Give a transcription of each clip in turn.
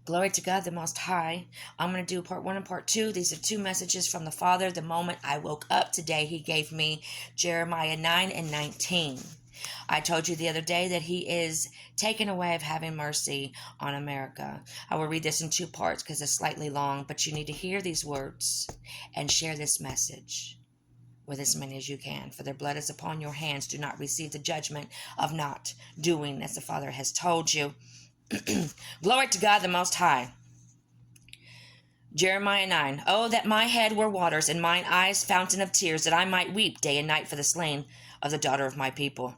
Glory to God the Most High. I'm going to do part one and part two. These are two messages from the Father. The moment I woke up today, He gave me Jeremiah 9 and 19. I told you the other day that He is taking away of having mercy on America. I will read this in two parts because it's slightly long, but you need to hear these words and share this message with as many as you can. For their blood is upon your hands. Do not receive the judgment of not doing as the Father has told you. Glory to God the Most High. Jeremiah 9. Oh, that my head were waters, and mine eyes fountain of tears, that I might weep day and night for the slain of the daughter of my people.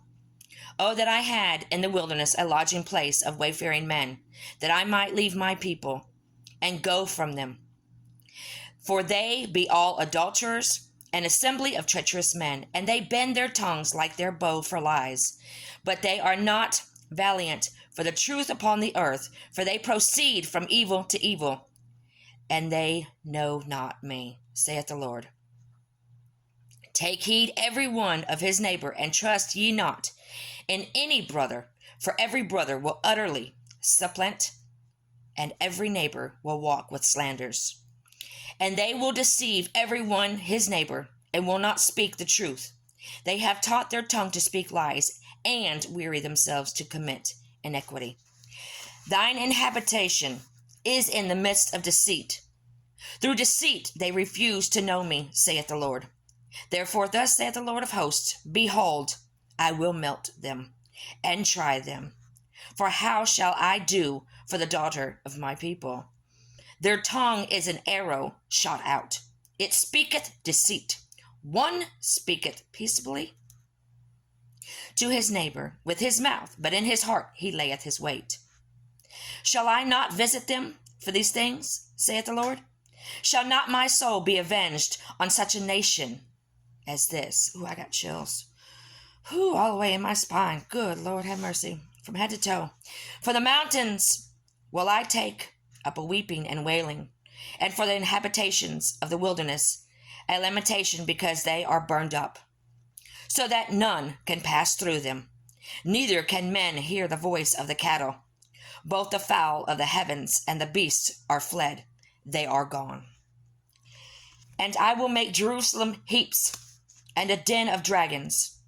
Oh, that I had in the wilderness a lodging place of wayfaring men, that I might leave my people and go from them. For they be all adulterers, an assembly of treacherous men, and they bend their tongues like their bow for lies. But they are not valiant for the truth upon the earth, for they proceed from evil to evil, and they know not me, saith the Lord. Take heed every one of his neighbor, and trust ye not in any brother, for every brother will utterly supplant, and every neighbor will walk with slanders. And they will deceive every one his neighbor, and will not speak the truth. They have taught their tongue to speak lies, and weary themselves to commit iniquity. Thine habitation is in the midst of deceit. Through deceit they refuse to know me, saith the Lord. Therefore thus saith the Lord of hosts, Behold, I will melt them, and try them. For how shall I do for the daughter of my people? Their tongue is an arrow shot out. It speaketh deceit. One speaketh peaceably to his neighbor with his mouth, but in his heart he layeth his wait. Shall I not visit them for these things, saith the Lord? Shall not my soul be avenged on such a nation as this? Ooh, I got chills. Ooh, all the way in my spine. Good Lord, have mercy. From head to toe. For the mountains will I take up a weeping and wailing, and for the inhabitations of the wilderness a lamentation, because they are burned up, so that none can pass through them. Neither can men hear the voice of the cattle. Both the fowl of the heavens and the beasts are fled. They are gone. And I will make Jerusalem heaps and a den of dragons.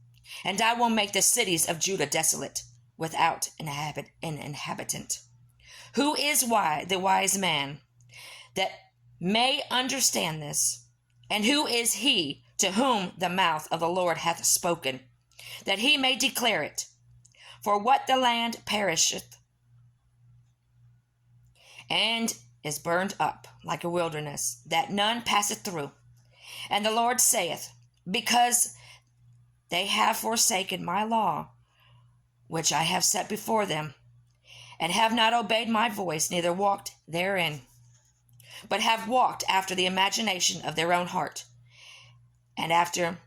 And I will make the cities of Judah desolate, without an inhabitant. Who is the wise man that may understand this? And who is he to whom the mouth of the Lord hath spoken, that he may declare it? For what the land perisheth, and is burned up like a wilderness, that none passeth through. And the Lord saith, Because they have forsaken my law, which I have set before them, and have not obeyed my voice, neither walked therein, but have walked after the imagination of their own heart, and after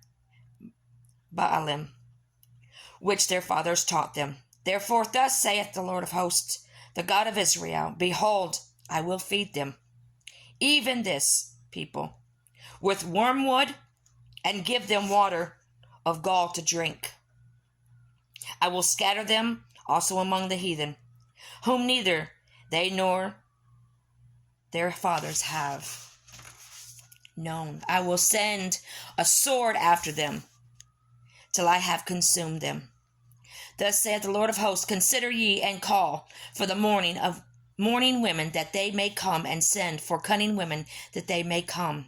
Baalim, which their fathers taught them. Therefore thus saith the Lord of hosts, the God of Israel, Behold, I will feed them, even this people, with wormwood, and give them water of gall to drink. I will scatter them also among the heathen, whom neither they nor their fathers have known. I will send a sword after them, till I have consumed them. Thus saith the Lord of hosts, Consider ye and call for the mourning women, that they may come, and send for cunning women, that they may come.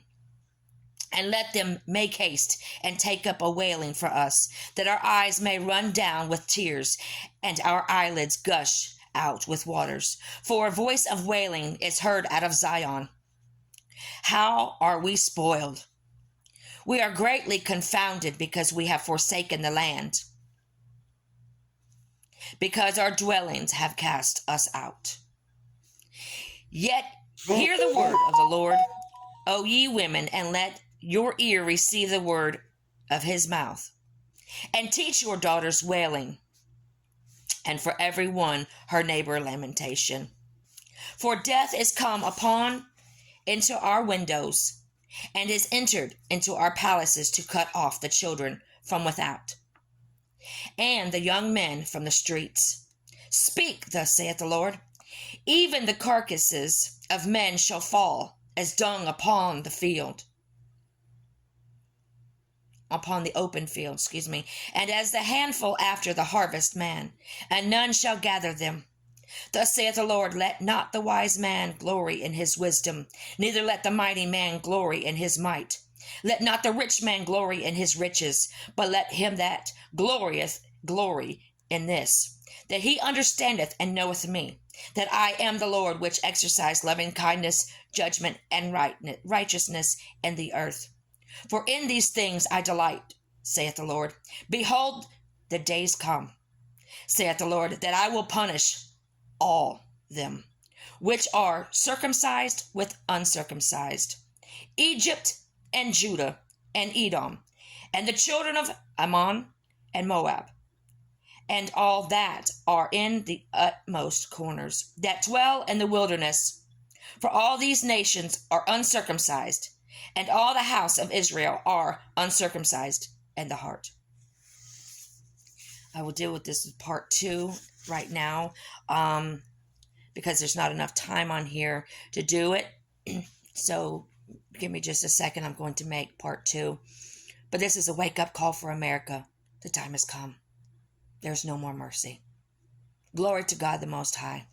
And let them make haste and take up a wailing for us, that our eyes may run down with tears, and our eyelids gush out with waters. For a voice of wailing is heard out of Zion. How are we spoiled? We are greatly confounded, because we have forsaken the land, because our dwellings have cast us out. Yet hear the word of the Lord, O ye women, and let your ear receive the word of his mouth, and teach your daughters wailing, and for every one her neighbor lamentation. For death is come upon into our windows, and is entered into our palaces, to cut off the children from without, and the young men from the streets. Speak, thus saith the Lord, Even the carcasses of men shall fall as dung upon the field, upon the open field, and as the handful after the harvest man, and none shall gather them. Thus saith the Lord, let not the wise man glory in his wisdom, neither let the mighty man glory in his might. Let not the rich man glory in his riches, but let him that glorieth glory in this, that he understandeth and knoweth me, that I am the Lord which exercise loving kindness, judgment, and righteousness in the earth. For in these things I delight, saith the Lord. Behold, the days come, saith the Lord, that I will punish all them which are circumcised with uncircumcised, Egypt and Judah and Edom, and the children of Ammon and Moab, and all that are in the utmost corners, that dwell in the wilderness. For all these nations are uncircumcised, and all the house of Israel are uncircumcised in the heart. I will deal with this part 2 right now, because there's not enough time on here to do it. So give me just a second. I'm going to make part 2. But this is a wake-up call for America. The time has come. There's no more mercy. Glory to God the Most High.